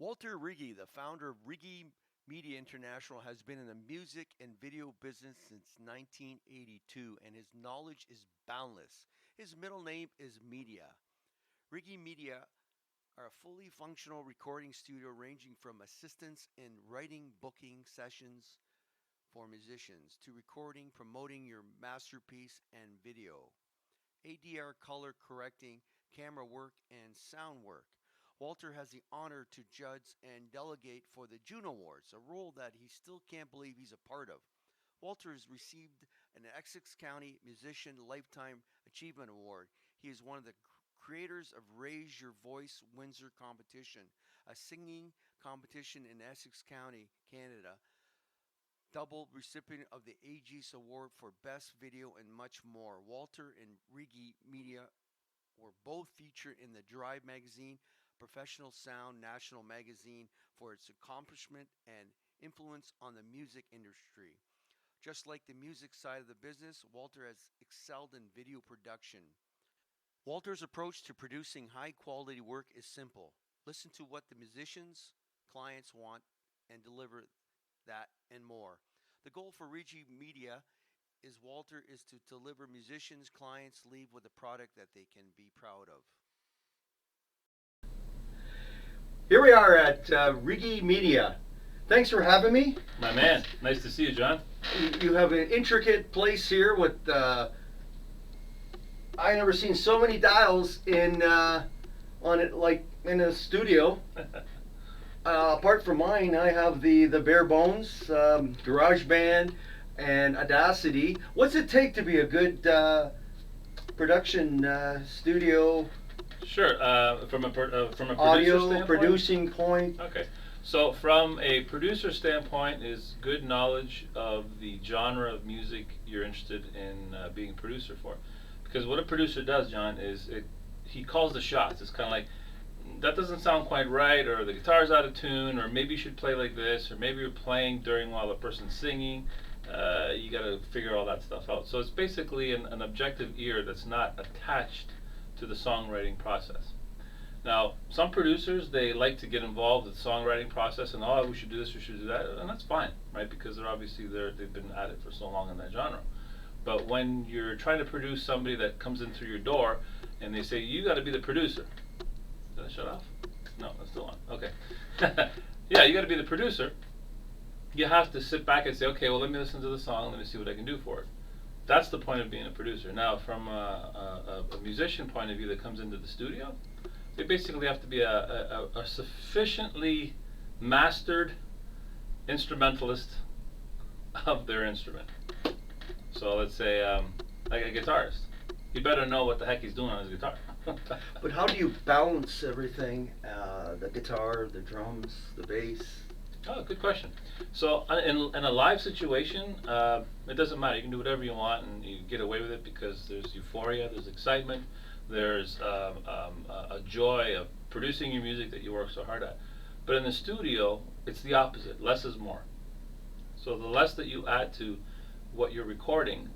Walter Riggi, the founder of Riggi Media International, has been in the music and video business since 1982, and his knowledge is boundless. His middle name is Media. Riggi Media are a fully functional recording studio ranging from assistance in writing booking sessions for musicians to recording, promoting your masterpiece and video. ADR color correcting, camera work, and sound work. Walter has the honor to judge and delegate for the Juno Awards, a role that he still can't believe he's a part of. Walter has received an Essex County Musician Lifetime Achievement Award. He is one of the creators of Raise Your Voice Windsor Competition, a singing competition in Essex County, Canada, double recipient of the AGS Award for Best Video, and much more. Walter and Riggi Media were both featured in the Drive magazine, Professional Sound National magazine, for its accomplishment and influence on the music industry. Just like the music side of the business, Walter has excelled in video production. Walter's approach to producing high quality work is simple. Listen to what the musicians, clients want and deliver that and more. The goal for Riggi Media is Walter is to deliver musicians, clients leave with a product that they can be proud of. Here we are at Riggi Media. Thanks for having me. My man, nice to see you, John. You have an intricate place here with I never seen so many dials in on it like in a studio. Apart from mine, I have the bare bones, GarageBand, and Audacity. What's it take to be a good production studio? Sure. From a producer audio standpoint? producing point. Okay. So from a producer standpoint, is good knowledge of the genre of music you're interested in being a producer for. Because what a producer does, John, is he calls the shots. It's kind of like, that doesn't sound quite right, or the guitar's out of tune, or maybe you should play like this, or maybe you're playing during while the person's singing. You got to figure all that stuff out. So it's basically an objective ear that's not attached to the songwriting process. Now, some producers, they like to get involved with the songwriting process and, oh, we should do this, we should do that, and that's fine, right? Because they've been at it for so long in that genre. But when you're trying to produce somebody that comes in through your door and they say, you got to be the producer. Did I shut off? No, it's still on. Okay. Yeah, you got to be the producer. You have to sit back and say, okay, well, let me listen to the song, let me see what I can do for it. That's the point of being a producer. Now, from a musician point of view that comes into the studio, they basically have to be a sufficiently mastered instrumentalist of their instrument. So let's say, like a guitarist, he better know what the heck he's doing on his guitar. But how do you balance everything? The guitar, the drums, the bass? Oh, good question. So in a live situation, it doesn't matter. You can do whatever you want and you get away with it because there's euphoria, there's excitement, there's a joy of producing your music that you work so hard at. But in the studio, it's the opposite. Less is more. So the less that you add to what you're recording,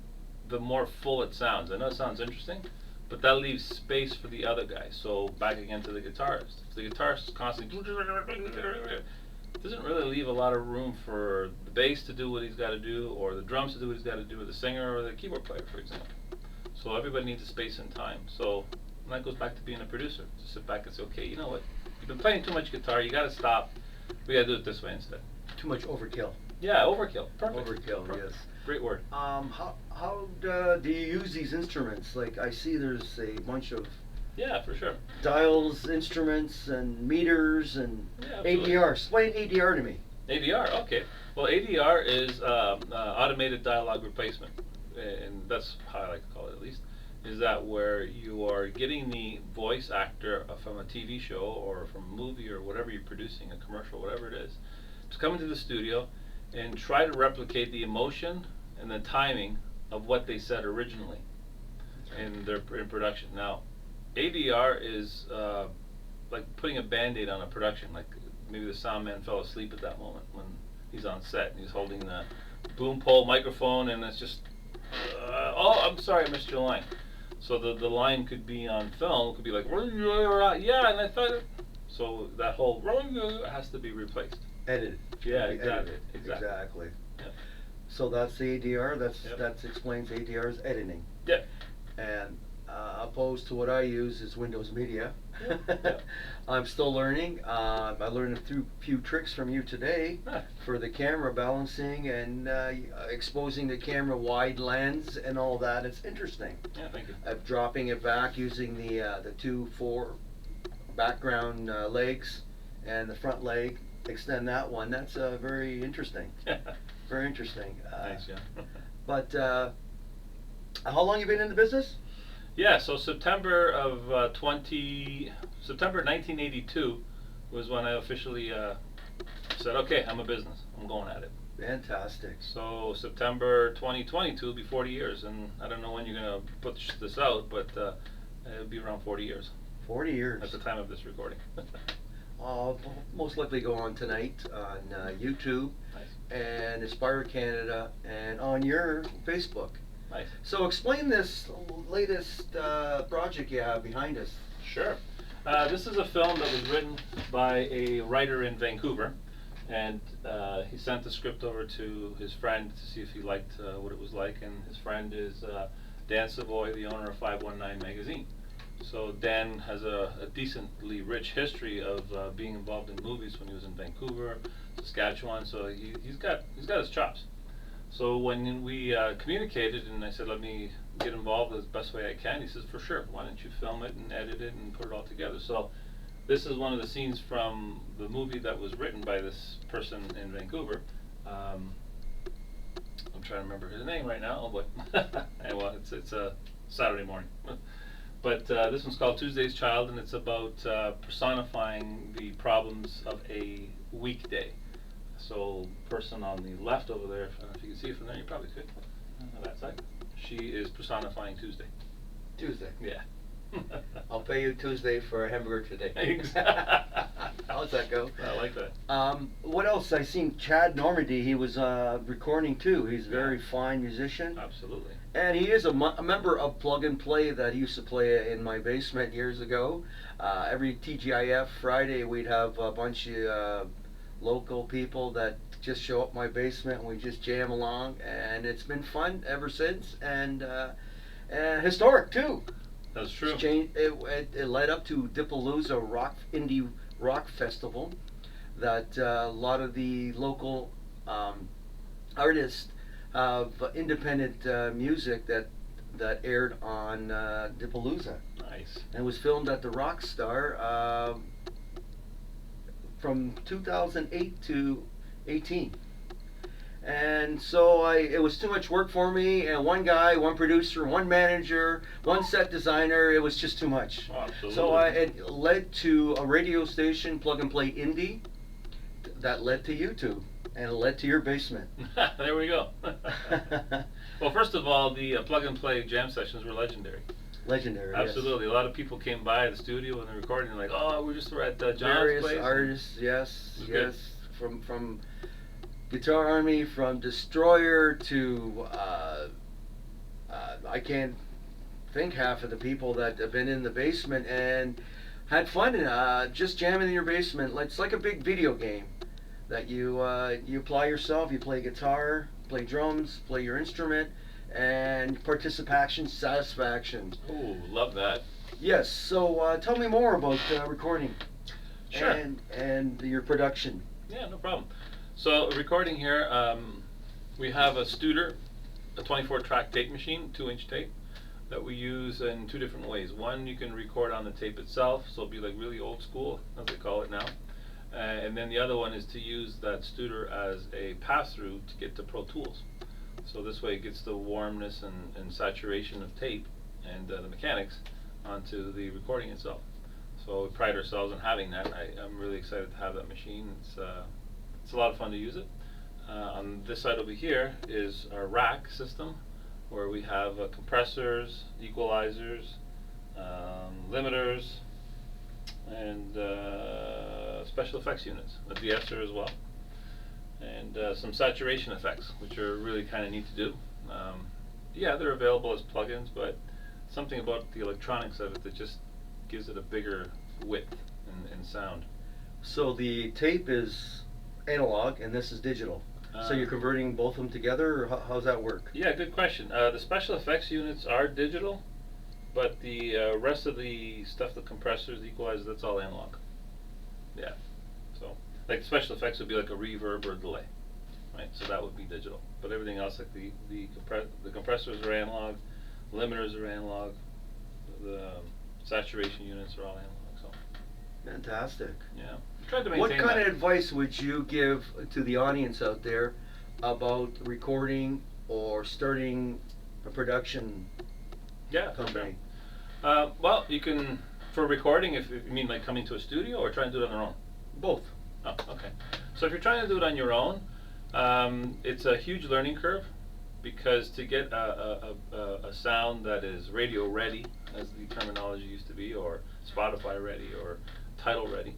the more full it sounds. I know it sounds interesting, but that leaves space for the other guy. So back again to the guitarist. If the guitarist is constantly doesn't really leave a lot of room for the bass to do what he's got to do, or the drums to do what he's got to do, or the singer or the keyboard player, for example. So everybody needs a space and time. So that goes back to being a producer. Just sit back and say, okay, you know what? You've been playing too much guitar. You got to stop. We got to do it this way instead. Too much overkill. Yeah, overkill. Perfect. Overkill. Perfect. Yes. Great word. How do you use these instruments? Like I see, there's a bunch of For sure. dials, instruments, and meters, and absolutely. ADR. Explain ADR to me. ADR, okay. Well, ADR is automated dialogue replacement, and that's how I like to call it at least, is that where you are getting the voice actor from a TV show or from a movie or whatever you're producing, a commercial, whatever it is, to come into the studio and try to replicate the emotion and the timing of what they said originally in production. Now, ADR is like putting a Band-Aid on a production. Like maybe the sound man fell asleep at that moment when he's on set and he's holding the boom pole microphone and it's just, oh, I'm sorry, I missed your line. So the line could be on film, it could be like, yeah, and I thought, So that whole has to be replaced. Edited. Yeah, Be exactly. edited. Exactly. Yep. So that's the ADR. Yep. That explains ADR's editing. Yeah. And opposed to what I use is Windows Media. Yep. I'm still learning. I learned a few tricks from you today for the camera balancing and exposing the camera wide lens and all that. It's interesting. Yeah, thank you. Dropping it back using the 2-4 background legs and the front leg. Extend that one. That's very interesting. Very interesting. Thanks, John. But how long you been in the business? Yeah, so September 1982 was when I officially said, okay, I'm a business. I'm going at it. Fantastic. So September 2022 will be 40 years, and I don't know when you're going to put this out, but it'll be around 40 years. 40 years. At the time of this recording. I'll most likely go on tonight on YouTube. Nice. And Aspire Canada and on your Facebook. Nice. So explain this latest project you have behind us. Sure. This is a film that was written by a writer in Vancouver, and he sent the script over to his friend to see if he liked what it was like, and his friend is Dan Savoy, the owner of 519 Magazine. So Dan has a decently rich history of being involved in movies when he was in Vancouver, Saskatchewan, so he's got his chops. So when we communicated and I said, let me get involved as best way I can, he says, for sure, why don't you film it and edit it and put it all together. So this is one of the scenes from the movie that was written by this person in Vancouver. I'm trying to remember his name right now, but well, it's a Saturday morning. But this one's called Tuesday's Child, and it's about personifying the problems of a weekday. So, person on the left over there, I don't know if you can see it from there, you probably could, on that side. She is personifying Tuesday. Tuesday. Yeah. I'll pay you Tuesday for a hamburger today. How's that go? I like that. What else? I seen Chad Normandy. He was recording too. He's a very fine musician. Absolutely. And he is a member of Plugnplay that he used to play in my basement years ago. Every TGIF Friday we'd have a bunch of local people that just show up my basement and we just jam along, and it's been fun ever since, and historic too. That's true. It led up to Dipalooza Indie Rock Festival that a lot of the local artists of independent music that aired on Dipalooza. Nice. And it was filmed at the Rockstar from 2008 to 18. And so it was too much work for me, and one guy, one producer, one manager, one set designer, it was just too much. Oh, absolutely. So it led to a radio station, Plugnplay Indie, that led to YouTube, and it led to your basement. There we go. Well, first of all, the Plug-and-Play jam sessions were legendary. Legendary, absolutely. Yes. A lot of people came by the studio when they're recording, and like, oh, we're just at John's various place. Artists, yes, Good. from Guitar Army, from Destroyer to I can't think half of the people that have been in the basement and had fun just jamming in your basement. It's like a big video game that you apply yourself. You play guitar, play drums, play your instrument, and participation, satisfaction. Oh, love that. Yes. So tell me more about recording. Sure. And your production. Yeah, no problem. So recording here, we have a Studer, a 24-track tape machine, 2-inch tape, that we use in two different ways. One, you can record on the tape itself, so it'll be like really old school, as they call it now. And then the other one is to use that Studer as a pass-through to get to Pro Tools. So this way it gets the warmness and saturation of tape and the mechanics onto the recording itself. So we pride ourselves on having that. I'm really excited to have that machine. It's a lot of fun to use it. On this side over here is our rack system, where we have compressors, equalizers, limiters, and special effects units, a de-esser as well, and some saturation effects, which are really kind of neat to do. Yeah, they're available as plugins, but something about the electronics of it that just gives it a bigger width in sound. So the tape is analog and this is digital. So you're converting both of them together, or how's that work? Yeah, good question. The special effects units are digital, but the rest of the stuff, the compressors, the equalizers, that's all analog. Yeah. So, like special effects would be like a reverb or a delay, right? So that would be digital. But everything else, like the compressors are analog, limiters are analog, the saturation units are all analog. So. Fantastic. Yeah. Tried to maintain What kind that. of advice would you give to the audience out there about recording or starting a production company? Well, you can, for recording, if you mean like coming to a studio or trying to do it on their own? Both. Oh, okay. So if you're trying to do it on your own, it's a huge learning curve, because to get a sound that is radio ready, as the terminology used to be, or Spotify ready, or Tidal ready,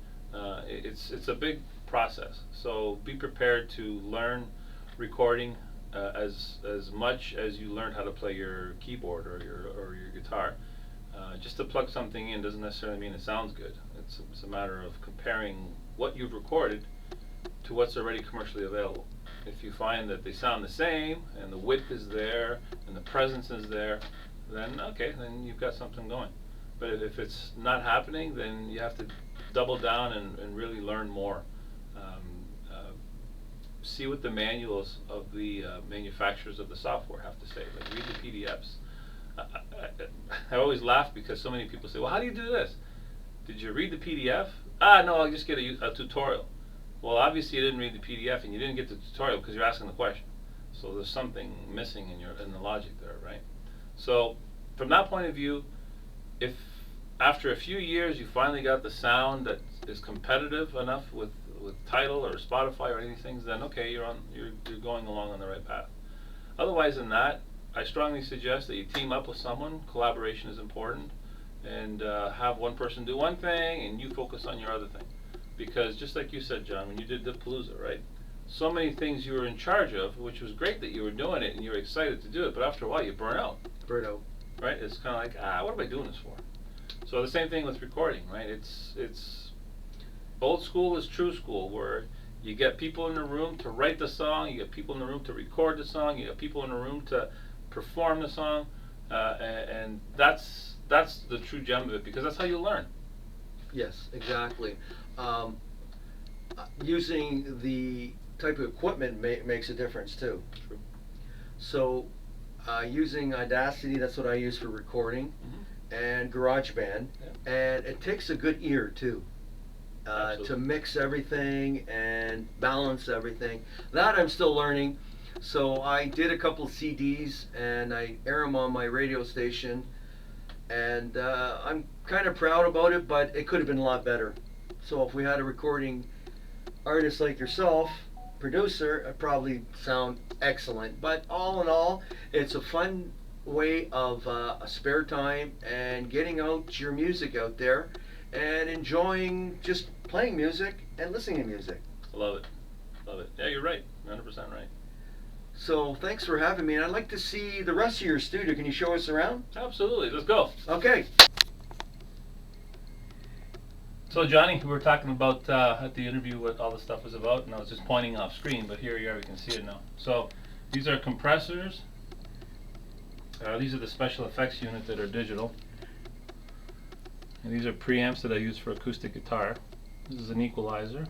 it's a big process. So be prepared to learn recording as much as you learn how to play your keyboard or your guitar. Just to plug something in doesn't necessarily mean it sounds good. It's a matter of comparing what you've recorded to what's already commercially available. If you find that they sound the same and the width is there and the presence is there, then okay, then you've got something going. But if it's not happening, then you have to double down and really learn more. See what the manuals of the manufacturers of the software have to say. Like, read the PDFs. I always laugh because so many people say, well, how do you do this? Did you read the PDF? No, I'll just get a tutorial. Well, obviously you didn't read the PDF and you didn't get the tutorial because you're asking the question. So there's something missing in the logic there, right? So from that point of view, if after a few years you finally got the sound that is competitive enough with Tidal or Spotify or any of these things, then okay, you're going along on the right path. Otherwise than that, I strongly suggest that you team up with someone. Collaboration is important, and have one person do one thing and you focus on your other thing. Because just like you said, John, when you did the Palooza, right? So many things you were in charge of, which was great that you were doing it and you were excited to do it, but after a while you burn out. Burn out. Right? It's kind of like, what am I doing this for? So the same thing with recording, right? It's old school is true school, where you get people in the room to write the song, you get people in the room to record the song, you get people in the room to perform the song, and that's the true gem of it, because that's how you learn. Yes, exactly. Using the type of equipment makes a difference too. True. So using Audacity, that's what I use for recording, and GarageBand, and it takes a good ear too. To mix everything and balance everything. That I'm still learning. So I did a couple of CDs and I air them on my radio station, and I'm kind of proud about it, but it could have been a lot better. So if we had a recording artist like yourself, producer, it'd probably sound excellent. But all in all, it's a fun way of a spare time and getting out your music out there and enjoying just playing music and listening to music. Love it. Love it. Yeah, you're right. 100% right. So thanks for having me, and I'd like to see the rest of your studio. Can you show us around? Absolutely. Let's go. Okay. So Johnny, we were talking about at the interview what all the stuff was about, and I was just pointing off screen, but here you are, we can see it now. So these are compressors. These are the special effects unit that are digital. And these are preamps that I use for acoustic guitar. This is an equalizer.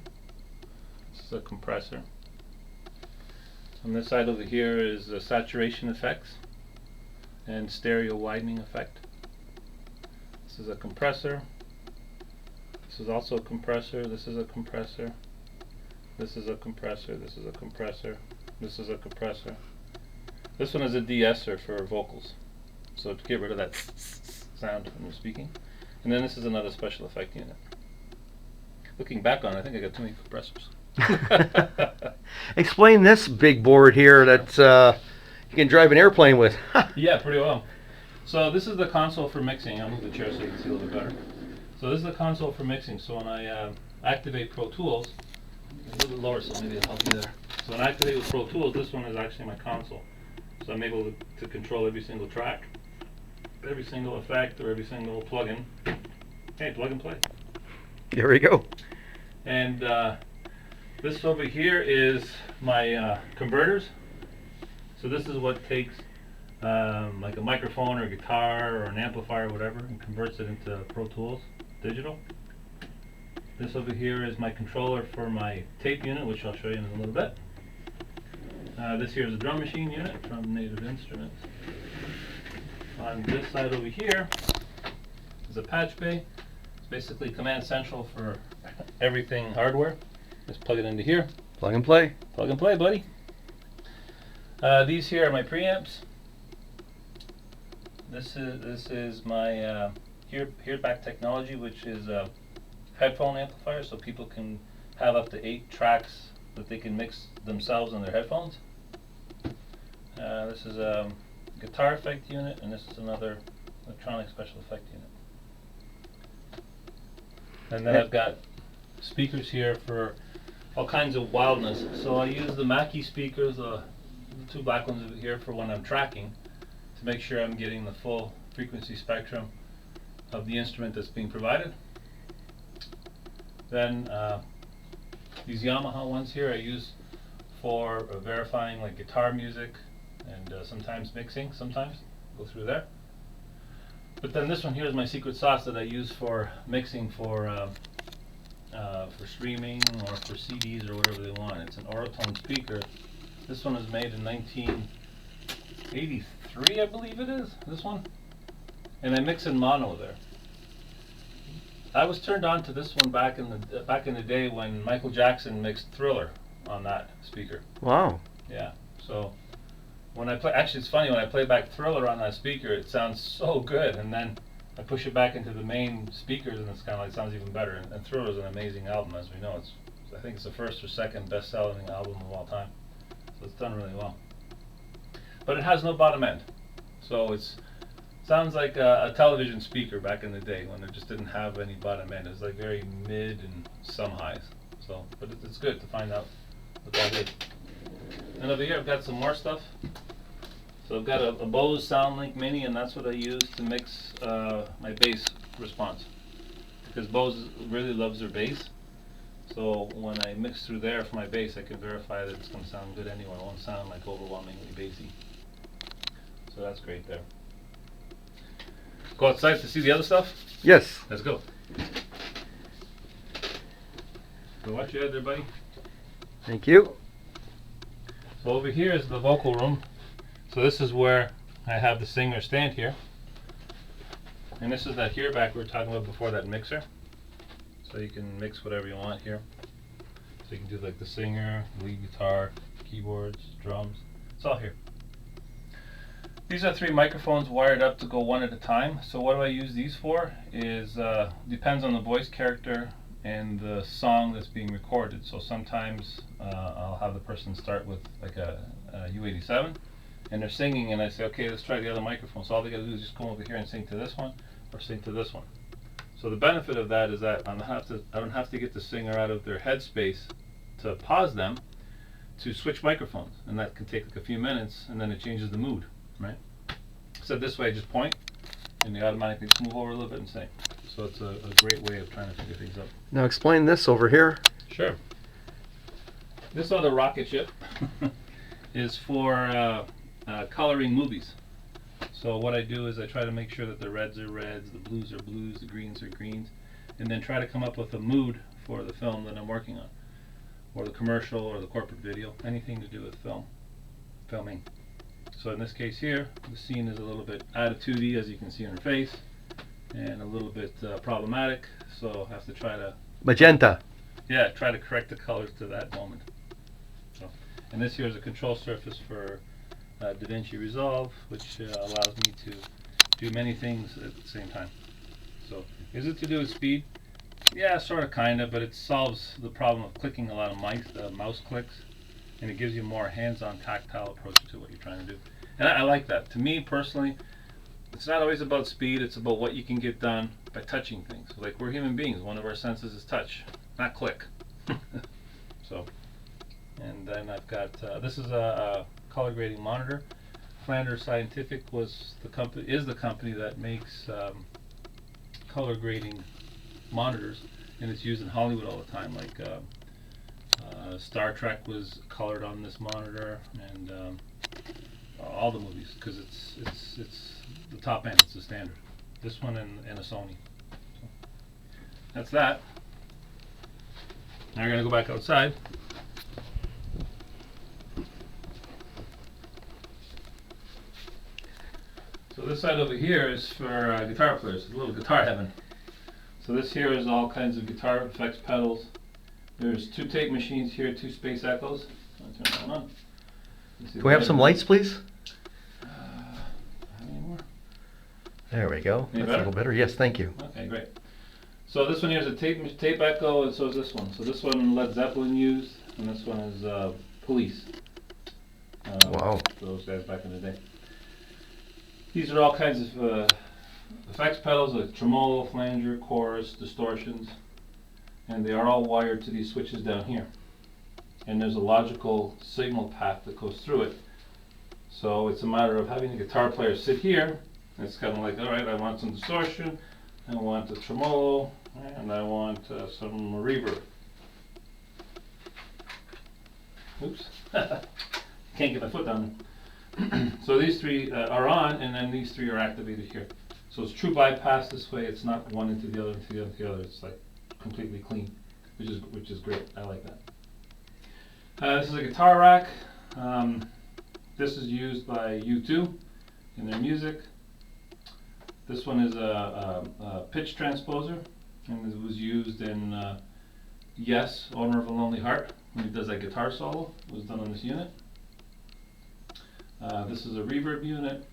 This is a compressor. On this side over here is the saturation effects and stereo widening effect. This is a compressor. This is also a compressor. This is a compressor. This is a compressor. This is a compressor. This is a compressor. This one is a de-esser for vocals, so to get rid of that sound when you're speaking. And then this is another special effect unit. Looking back on it, I think I got too many compressors. Explain this big board here that you can drive an airplane with. Yeah, pretty well. So this is the console for mixing. I'll move the chair so you can see a little bit better. So this is the console for mixing. So when I activate Pro Tools, a little bit lower so maybe it'll help you there. So when I activate with Pro Tools, this one is actually my console. So I'm able to control every single track, every single effect, or every single plugin. Hey, plug and play. There we go. And this over here is my converters. So this is what takes like a microphone or a guitar or an amplifier or whatever and converts it into Pro Tools digital. This over here is my controller for my tape unit, which I'll show you in a little bit. This here is a drum machine unit from Native Instruments. On this side over here is a patch bay. It's basically command central for everything hardware. Just plug it into here. Plug and play. Plug and play, buddy. These here are my preamps. This is my Hearback technology, which is a headphone amplifier, so people can have up to 8 tracks that they can mix themselves on their headphones. This is a guitar effect unit, and this is another electronic special effect unit. And then I've got speakers here for all kinds of wildness. So I use the Mackie speakers, the 2 black ones over here, for when I'm tracking, to make sure I'm getting the full frequency spectrum of the instrument that's being provided. Then these Yamaha ones here I use for verifying like guitar music and sometimes mixing, sometimes go through there. But then this one here is my secret sauce that I use for mixing for streaming or for CDs or whatever they want. It's an Orotone speaker. This one was made in 1983, I believe it is, this one. And I mix in mono there. I was turned on to this one back in the day when Michael Jackson mixed Thriller on that speaker. Wow. Yeah. So when I play, actually it's funny, when I play back Thriller on that speaker, it sounds so good, and then I push it back into the main speakers, and it's kind of like sounds even better. And Thriller is an amazing album, as we know. I think it's the first or second best-selling album of all time. So it's done really well. But it has no bottom end, so it sounds like a television speaker back in the day when it just didn't have any bottom end. It's like very mid and some highs. So, but it's good to find out what that is. And over here I've got some more stuff. So I've got a Bose SoundLink Mini, and that's what I use to mix my bass response. Because Bose really loves their bass. So when I mix through there for my bass, I can verify that it's going to sound good anywhere. It won't sound like overwhelmingly bassy. So that's great there. Go outside to see the other stuff? Yes. Let's go. So watch your head there, buddy. Thank you. So over here is the vocal room. So this is where I have the singer stand here. And this is that Hearback we were talking about before, that mixer. So you can mix whatever you want here. So you can do like the singer, lead guitar, keyboards, drums. It's all here. These are 3 microphones wired up to go one at a time. So what do I use these for? Is depends on the voice character and the song that's being recorded. So sometimes I'll have the person start with like a U87, and they're singing, and I say, okay, let's try the other microphone. So all they got to do is just come over here and sing to this one or sing to this one. So the benefit of that is that I don't have to get the singer out of their headspace to pause them to switch microphones, and that can take like a few minutes, and then it changes the mood, right? So this way I just point, and they automatically just move over a little bit and sing. So it's a great way of trying to figure things out. Now explain this over here. Sure. This other rocket ship is for coloring movies. So what I do is I try to make sure that the reds are reds, the blues are blues, the greens are greens, and then try to come up with a mood for the film that I'm working on, or the commercial, or the corporate video, anything to do with filming. So in this case here, the scene is a little bit attitudey, as you can see on her face, and a little bit problematic, so I have to try to... Magenta. Yeah, try to correct the colors to that moment. So, and this here is a control surface for DaVinci Resolve, which allows me to do many things at the same time. So, is it to do with speed? Yeah, sort of, kind of, but it solves the problem of clicking a lot of mouse clicks, and it gives you a more hands-on, tactile approach to what you're trying to do. And I like that. To me, personally, it's not always about speed, it's about what you can get done by touching things. Like, we're human beings, one of our senses is touch, not click. So, and then I've got, this is a color grading monitor. Flanders Scientific is the company that makes color grading monitors, and it's used in Hollywood all the time. Like Star Trek was colored on this monitor, and all the movies, because it's the top end. It's the standard. This one and a Sony. So that's that. Now we're gonna go back outside. So this side over here is for guitar players. It's a little guitar heaven. So this here is all kinds of guitar effects pedals. There's 2 tape machines here, 2 space echoes. I'll turn that on. Can we have some lights, please? Any more? There we go. Any That's better? a little better. Yes, thank you. Okay, great. So this one here is a tape echo, and so is this one. So this one Led Zeppelin used, and this one is Police. Wow. Those guys back in the day. These are all kinds of effects pedals like tremolo, flanger, chorus, distortions, and they are all wired to these switches down here. And there's a logical signal path that goes through it. So it's a matter of having the guitar player sit here. It's kind of like, all right, I want some distortion, I want a tremolo, and I want some reverb. Oops, can't get my foot down. So these 3 are on, and then these 3 are activated here. So it's true bypass this way. It's not one into the other, into the other, into the other. It's like completely clean, which is great. I like that. This is a guitar rack. This is used by U2 in their music. This one is a pitch transposer, and it was used in Yes, Owner of a Lonely Heart, when he does that guitar solo. It was done on this unit. This is a reverb unit.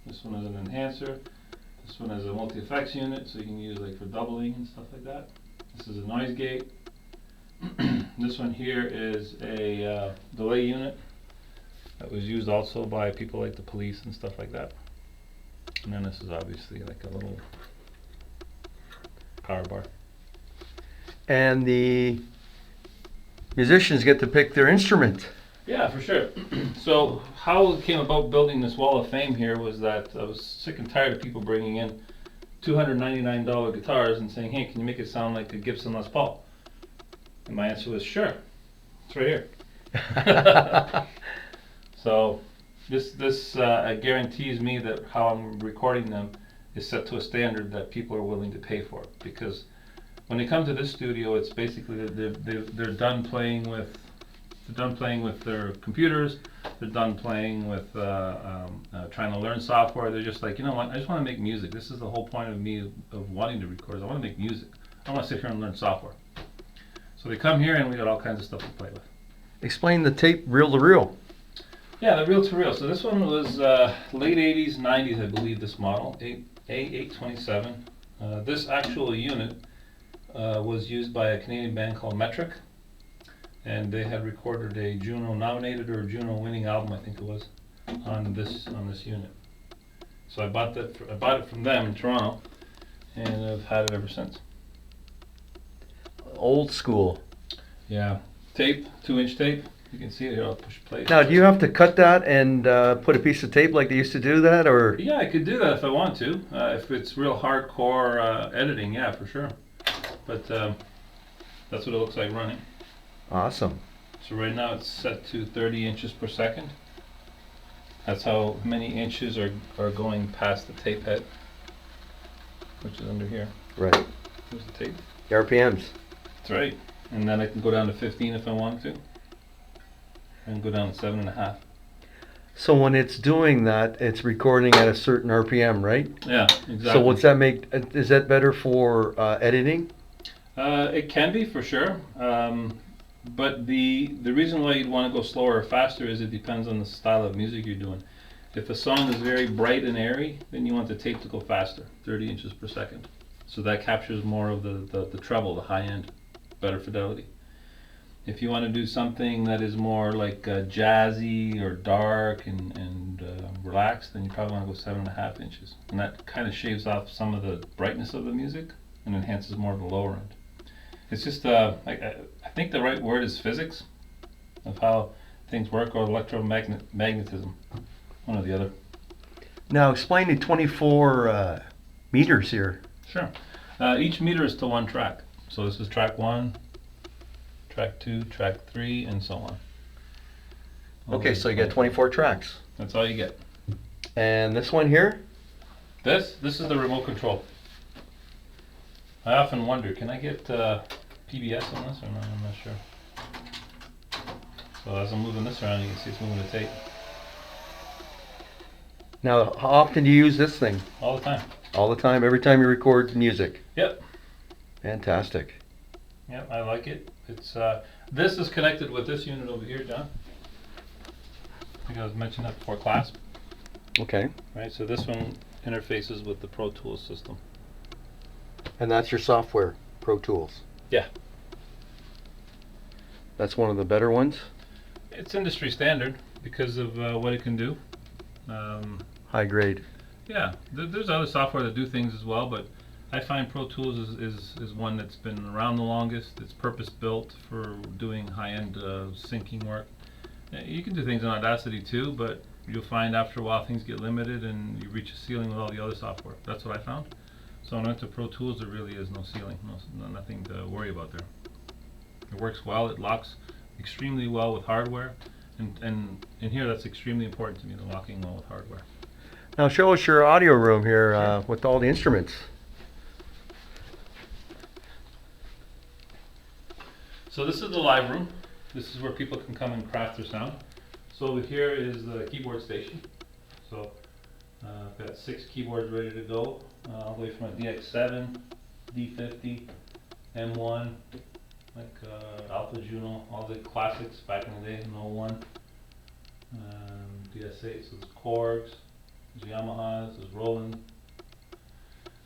This one is an enhancer. This one is a multi-effects unit, so you can use like for doubling and stuff like that. This is a noise gate. This one here is a delay unit that was used also by people like the Police and stuff like that. And then this is obviously like a little power bar. And the musicians get to pick their instrument. Yeah, for sure. So how it came about building this wall of fame here was that I was sick and tired of people bringing in $299 guitars and saying, hey, can you make it sound like a Gibson Les Paul? And my answer was, sure, it's right here. So this guarantees me that how I'm recording them is set to a standard that people are willing to pay for. Because when they come to this studio, it's basically they're done playing with their computers. They're done playing with trying to learn software. They're just like, you know what? I just want to make music. This is the whole point of me of wanting to record. I want to make music. I don't want to sit here and learn software. So they come here and we got all kinds of stuff to play with. Explain the tape reel to reel. Yeah, the reel to reel. So this one was late 80s, 90s, I believe, this model, A827. This actual unit was used by a Canadian band called Metric. And they had recorded a Juno nominated or Juno winning album, I think it was, on this unit. So I bought it from them in Toronto, and I've had it ever since. Old school. Yeah, tape, 2-inch tape. You can see it here. I'll push play. Now, do you have to cut that and put a piece of tape like they used to do that, or? Yeah, I could do that if I want to. If it's real hardcore editing, yeah, for sure. But that's what it looks like running. Awesome. So right now it's set to 30 inches per second. That's how many inches are going past the tape head, which is under here. Right. Here's the tape. RPMs. That's right. And then I can go down to 15 if I want to. And go down to 7.5. So when it's doing that, it's recording at a certain RPM, right? Yeah, exactly. So what's that make? Is that better for editing? It can be for sure. But the reason why you'd want to go slower or faster is it depends on the style of music you're doing. If a song is very bright and airy, then you want the tape to go faster, 30 inches per second. So that captures more of the treble, the high end, better fidelity. If you want to do something that is more like jazzy or dark and relaxed, then you probably want to go 7.5 inches. And that kind of shaves off some of the brightness of the music and enhances more of the lower end. It's just, I think the right word is physics of how things work, or electromagnetism, one or the other. Now explain the 24 meters here. Sure. Each meter is to one track. So this is track 1, track 2, track 3, and so on. Okay, so you get 24 tracks. That's all you get. And this one here? This is the remote control. I often wonder, can I get PBS on this or not? I'm not sure. So as I'm moving this around, you can see it's moving the tape. Now, how often do you use this thing? All the time. All the time? Every time you record music? Yep. Fantastic. Yep, I like it. It's this is connected with this unit over here, John. I think I was mentioning that before class. Okay. Right, so this one interfaces with the Pro Tools system. And that's your software, Pro Tools? Yeah. That's one of the better ones? It's industry standard because of what it can do. High grade. Yeah, there's other software that do things as well, but I find Pro Tools is one that's been around the longest. It's purpose built for doing high-end syncing work. You can do things on Audacity too, but you'll find after a while things get limited and you reach a ceiling with all the other software. That's what I found. So when I went to Pro Tools, there really is no ceiling, nothing to worry about there. It works well. It locks extremely well with hardware, and in here that's extremely important to me, the locking well with hardware. Now show us your audio room here with all the instruments. So this is the live room. This is where people can come and craft their sound. So over here is the keyboard station. So I've got 6 keyboards ready to go, all the way from a DX7, D50, M1, like Alpha Juno, all the classics back in the day, an 01, DS8, so there's Korgs, there's Yamahas, there's Roland.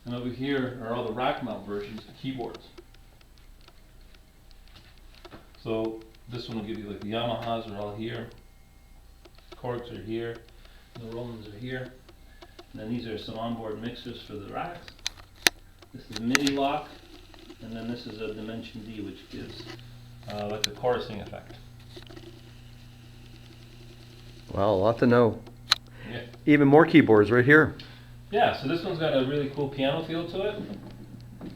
And over here are all the rack mount versions of keyboards. So this one will give you like the Yamahas are all here, Korgs are here, the Rolands are here, and then these are some onboard mixers for the racks. This is MIDI lock, and then this is a Dimension D, which gives like a chorusing effect. Wow, a lot to know. Yeah. Even more keyboards right here. Yeah, so this one's got a really cool piano feel to it.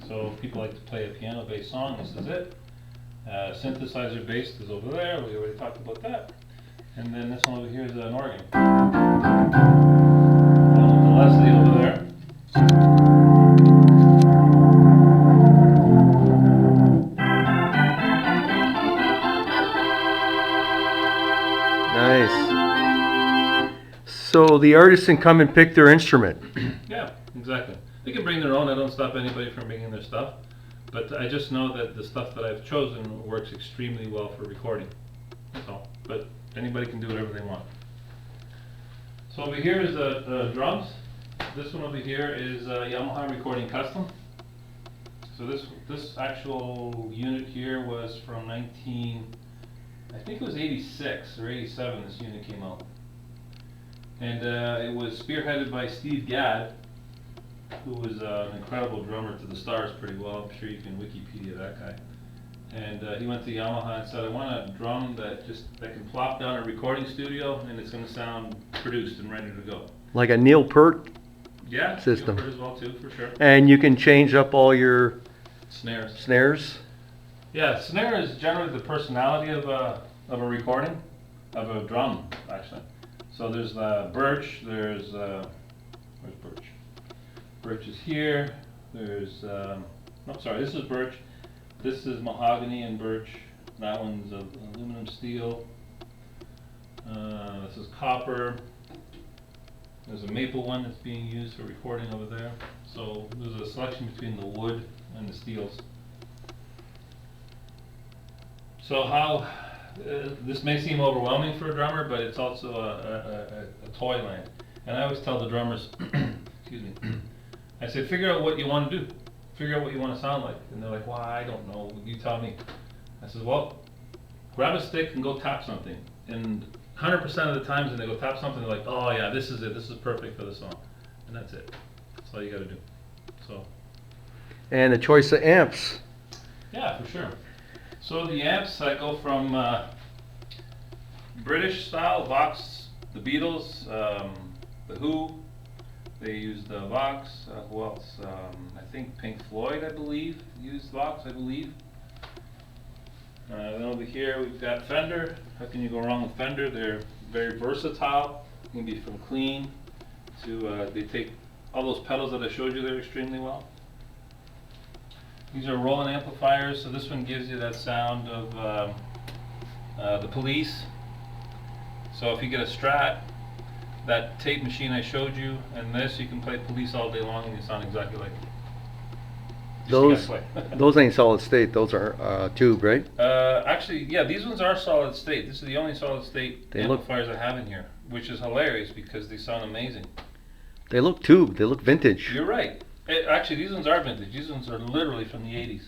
So if people like to play a piano-based song, this is it. Synthesizer based is over there, we already talked about that. And then this one over here is an organ. The Leslie over there. Nice. So the artists can come and pick their instrument. Yeah, exactly. They can bring their own. I don't stop anybody from bringing their stuff. But I just know that the stuff that I've chosen works extremely well for recording. That's all. But anybody can do whatever they want. So over here is the drums. This one over here is Yamaha Recording Custom. So this actual unit here was from I think it was 86 or 87 this unit came out. And it was spearheaded by Steve Gadd, who was an incredible drummer to the Stars pretty well. I'm sure you can Wikipedia that guy. And he went to Yamaha and said, I want a drum that can plop down a recording studio and it's going to sound produced and ready to go. Like a Neil Peart system. system. As well too, for sure. And you can change up all your snares. Yeah, snare is generally the personality of a recording, of a drum, actually. So there's birch, where's birch? Birch is here, there's, this is birch, this is mahogany and birch, that one's aluminum steel, this is copper, there's a maple one that's being used for recording over there. So there's a selection between the wood and the steels. So how, this may seem overwhelming for a drummer, but it's also a toy land. And I always tell the drummers, excuse me, I say, figure out what you want to do. Figure out what you want to sound like. And they're like, well, I don't know. You tell me. I said, well, grab a stick and go tap something. And 100% of the times when they go tap something, they're like, oh yeah, this is it. This is perfect for the song. And that's it. That's all you got to do. So. And the choice of amps. Yeah, for sure. So the amps, I go from British style, Vox, the Beatles, the Who, They used Vox. Who else? I think Pink Floyd, I believe, used Vox, I believe. Then over here we've got Fender. How can you go wrong with Fender? They're very versatile. It can be from clean to, they take all those pedals that I showed you there extremely well. These are Roland amplifiers, so this one gives you that sound of the Police. So if you get a Strat, that tape machine I showed you, and this, you can play Police all day long and you sound exactly like it. Those those ain't solid state. Those are tube, right? Actually, yeah, these ones are solid state. This is the only solid state amplifiers I have in here, which is hilarious because they sound amazing. They look tube. They look vintage. You're right. Actually, these ones are vintage. These ones are literally from the 80s.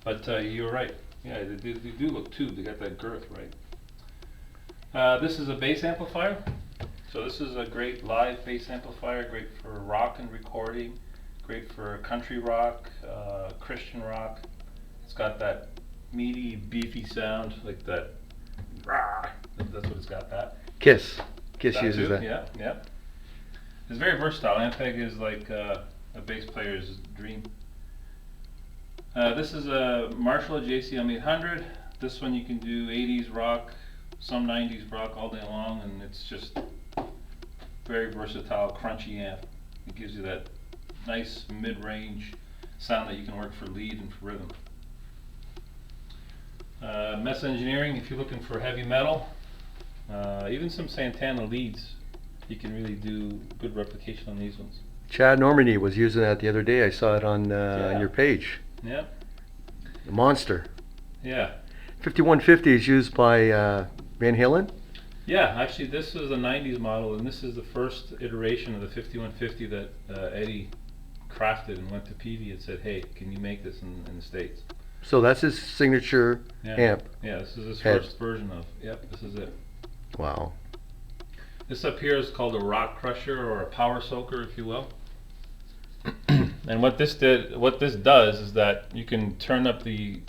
But you're right. Yeah, they do look tube. They got that girth, right? This is a bass amplifier. So this is a great live bass amplifier, great for rock and recording, great for country rock, Christian rock. It's got that meaty, beefy sound, like that. Rah, that's what it's got. That. Kiss that uses too. that. Yeah. It's very versatile. Ampeg is like a bass player's dream. This is a Marshall JCM 800. This one you can do 80s rock, some 90s rock all day long, and it's just very versatile, crunchy amp. It gives you that nice mid-range sound that you can work for lead and for rhythm. Mess Engineering, if you're looking for heavy metal, even some Santana leads, you can really do good replication on these ones. Chad Normandy was using that the other day. I saw it on your page. Yeah. The Monster. Yeah. 5150 is used by Van Halen. Yeah, actually this was a 90s model, and this is the first iteration of the 5150 that Eddie crafted and went to Peavey and said, hey, can you make this in the States? So that's his signature amp. Yeah, this is his first version of. Yep, this is it. Wow. This up here is called a rock crusher or a power soaker, if you will. And what this does is that you can turn up the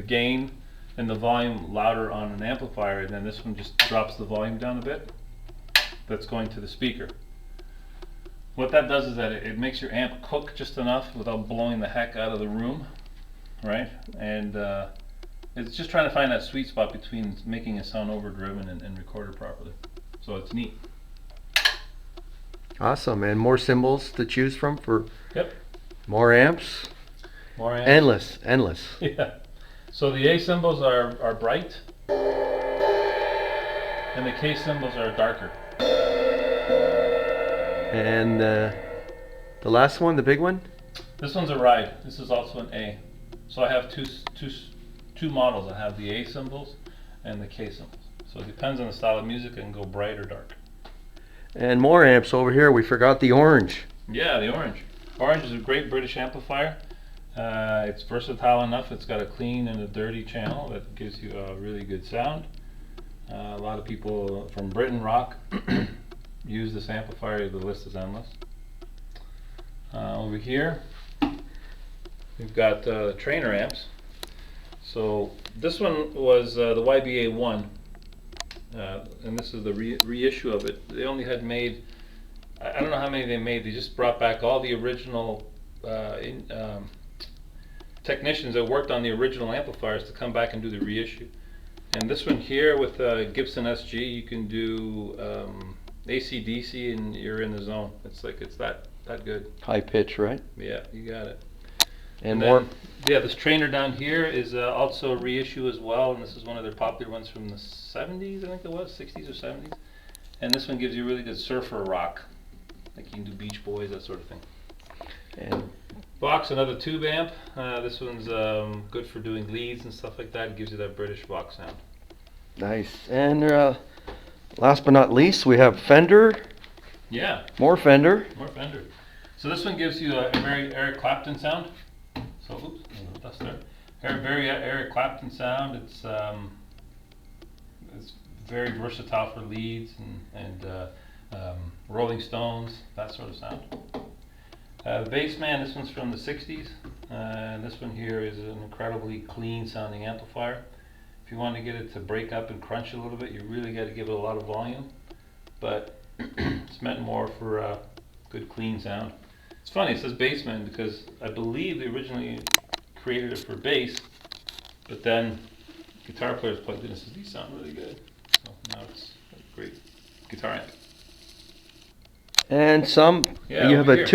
gain and the volume louder on an amplifier, and then this one just drops the volume down a bit. That's going to the speaker. What that does is that it makes your amp cook just enough without blowing the heck out of the room, right? And it's just trying to find that sweet spot between making it sound overdriven and recorded properly. So it's neat. Awesome, and more cymbals to choose from for more amps. Endless. Yeah. So the A cymbals are bright, and the K cymbals are darker. And the last one, the big one? This one's a ride. This is also an A. So I have two models. I have the A cymbals and the K cymbals. So it depends on the style of music. I can go bright or dark. And more amps over here. We forgot the orange. Yeah, the orange. Orange is a great British amplifier. It's versatile enough. It's got a clean and a dirty channel that gives you a really good sound. A lot of people from Britain rock use this amplifier. The list is endless. Over here, we've got trainer amps. So this one was the YBA-1. And this is the reissue of it. They only had made, I don't know how many they made. They just brought back all the original technicians that worked on the original amplifiers to come back and do the reissue. And this one here with Gibson SG, you can do AC/DC and you're in the zone. It's that good. High pitch, right? Yeah, you got it. And more. Then, yeah, this trainer down here is also a reissue as well, and this is one of their popular ones from the 70s, I think it was, 60s or 70s. And this one gives you really good surfer rock, like you can do Beach Boys, that sort of thing. And Vox, another tube amp. This one's good for doing leads and stuff like that. It gives you that British Vox sound. nice. And last but not least, we have Fender. Yeah. More Fender. So this one gives you a very Eric Clapton sound. So, oops, dust there. Very Eric Clapton sound. It's very versatile for leads and Rolling Stones, that sort of sound. The Bassman, this one's from the 60s. And this one here is an incredibly clean sounding amplifier. If you want to get it to break up and crunch a little bit, you really got to give it a lot of volume. But it's meant more for good clean sound. It's funny, it says Bassman because I believe they originally created it for bass, but then guitar players plugged in and says these sound really good. So now it's a great guitar amp. And you have over a here.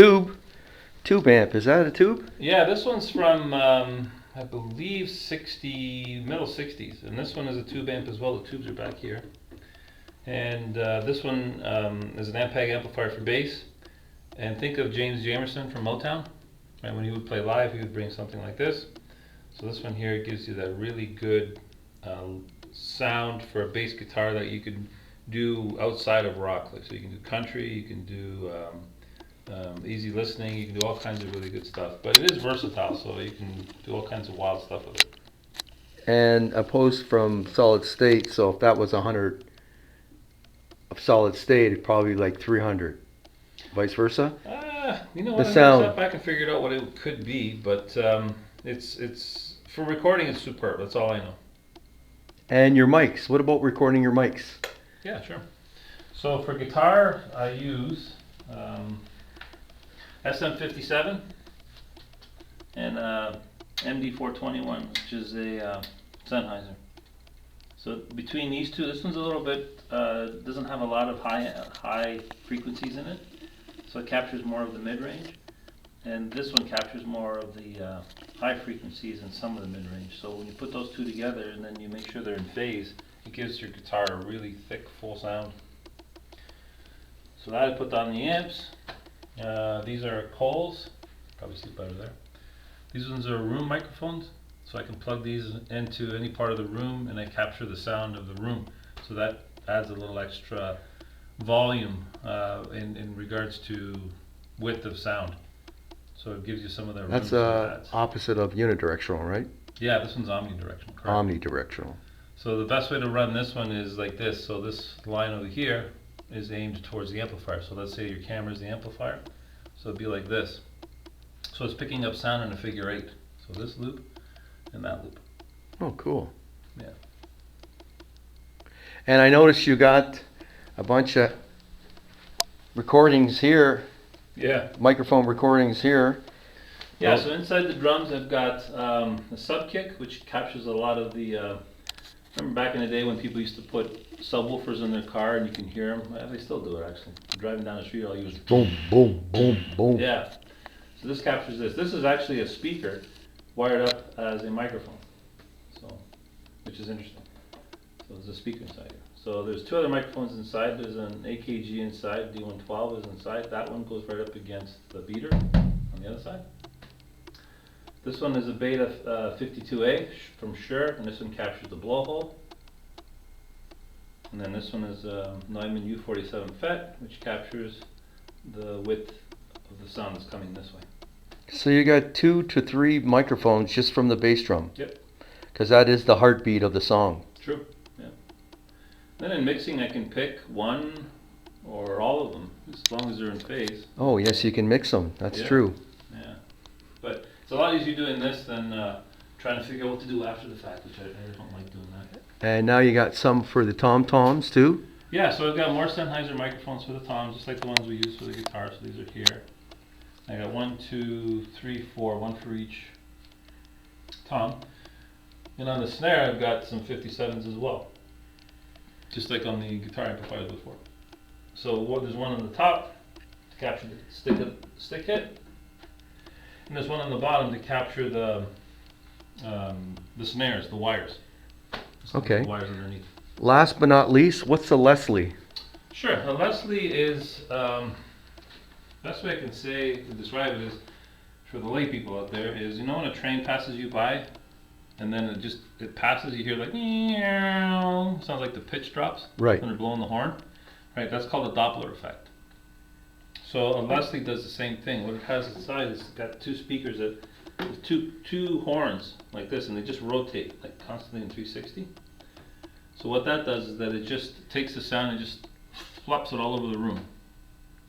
tube amp. Is that a tube? Yeah, this one's from I believe middle 60s, and this one is a tube amp as well. The tubes are back here. And this one is an Ampeg amplifier for bass. And think of James Jamerson from Motown. Right, when he would play live, he would bring something like this. So this one here gives you that really good sound for a bass guitar that you can do outside of rock. Like, so you can do country, you can do easy listening, you can do all kinds of really good stuff. But it is versatile, so you can do all kinds of wild stuff with it. And opposed from solid state, so if that was 100 of solid state, it'd probably like 300. Vice versa? You know The what? I sound. sat back and figured out what it could be, but it's for recording, it's superb. That's all I know. And your mics. What about recording your mics? Yeah, sure. So for guitar, I use SM57 and MD421, which is a Sennheiser. So between these two, this one's a little bit doesn't have a lot of high frequencies in it, so it captures more of the mid-range, and this one captures more of the high frequencies and some of the mid-range. So when you put those two together and then you make sure they're in phase, it gives your guitar a really thick, full sound. So that I put on the amps. These are Coles, probably see better there. These ones are room microphones, so I can plug these into any part of the room and I capture the sound of the room. So that adds a little extra volume in regards to width of sound. So it gives you some of the That's adds. opposite of unidirectional, right? Yeah, this one's omnidirectional. Correct. Omnidirectional. So the best way to run this one is like this. So this line over here is aimed towards the amplifier. So let's say your camera is the amplifier. So it'd be like this. So it's picking up sound in a figure 8. So this loop and that loop. Oh, cool. Yeah. And I noticed you got a bunch of recordings here, Yeah. microphone recordings here. Yeah, Oh. so inside the drums I've got a sub kick, which captures a lot of the, remember back in the day when people used to put subwoofers in their car and you can hear them? They still do it actually. Driving down the street all you use Boom, boom, boom, boom. Yeah, so this captures this. This is actually a speaker wired up as a microphone, so which is interesting. So there's a speaker inside here. So there's two other microphones inside. There's an AKG inside, D112 is inside. That one goes right up against the beater on the other side. This one is a Beta 52A from Shure, and this one captures the blowhole. And then this one is Neumann U47 FET, which captures the width of the sound that's coming this way. So you got 2 to 3 microphones just from the bass drum. Yep. Because that is the heartbeat of the song. True. Yeah. Then in mixing, I can pick one or all of them, as long as they're in phase. Oh, yes, you can mix them. That's Yeah. true. Yeah. But it's a lot easier doing this than trying to figure out what to do after the fact, which I don't like doing that. And now you got some for the tom-toms too. Yeah, so I've got more Sennheiser microphones for the toms, just like the ones we use for the guitar. So these are here. I got 1, 2, 3, 4, one for each tom. And on the snare, I've got some 57s as well, just like on the guitar amplifiers before. So there's one on the top to capture the stick hit, and there's one on the bottom to capture the snares, the wires. Okay. The wires underneath. Last but not least, what's a Leslie? Sure. A Leslie is best way I can say to describe it is for the lay people out there is, you know, when a train passes you by and then it passes, you hear like meow, sounds like the pitch drops Right. when they're blowing the horn. Right, that's called a Doppler effect. So a Leslie does the same thing. What it has inside is it's got two speakers that two horns like this, and they just rotate like constantly in 360. So what that does is that it just takes the sound and just flops it all over the room,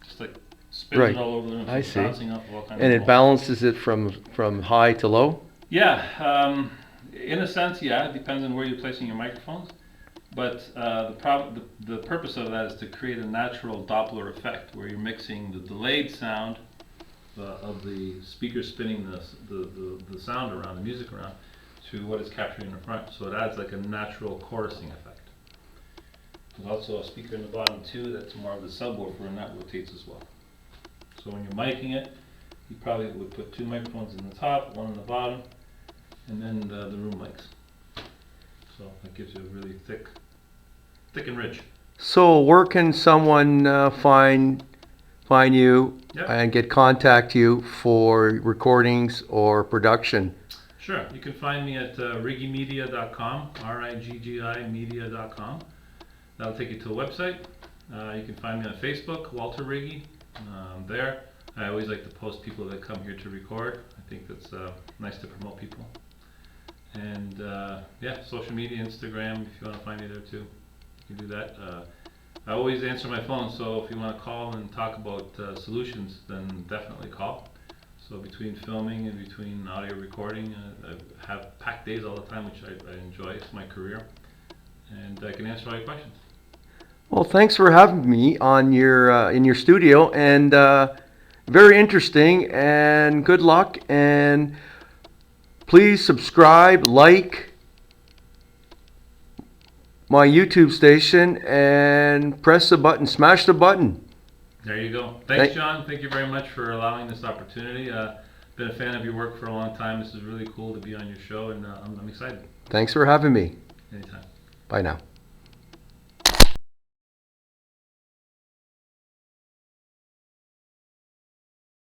just like spins Right. it all over the room. So I it's see. bouncing off of all kinds And of it balls. balances it from high to low? Yeah, in a sense, yeah. It depends on where you're placing your microphones. But the purpose of that is to create a natural Doppler effect where you're mixing the delayed sound of the speaker spinning the sound around, the music around, to what it's capturing in the front. So it adds like a natural chorusing effect. There's also a speaker in the bottom too that's more of the subwoofer, and that rotates as well. So when you're miking it, you probably would put 2 microphones in the top, 1 in the bottom, and then the room mics. So that gives you a really thick and rich. So where can someone find you and contact you for recordings or production? Sure. You can find me at riggimedia.com, RIGGI media.com. That'll take you to a website. You can find me on Facebook, Walter Riggi. There, I always like to post people that come here to record. I think that's nice to promote people. And social media, Instagram, if you want to find me there too, you can do that. I always answer my phone, so if you want to call and talk about solutions, then definitely call. So between filming and between audio recording, I have packed days all the time, which I enjoy. It's my career, and I can answer all your questions. Well, thanks for having me on your in your studio, and very interesting, and good luck, and please subscribe, like my YouTube station, and press the button, smash the button. There you go. Thanks, John. Thank you very much for allowing this opportunity. Been a fan of your work for a long time. This is really cool to be on your show, and I'm excited. Thanks for having me. Anytime. Bye now.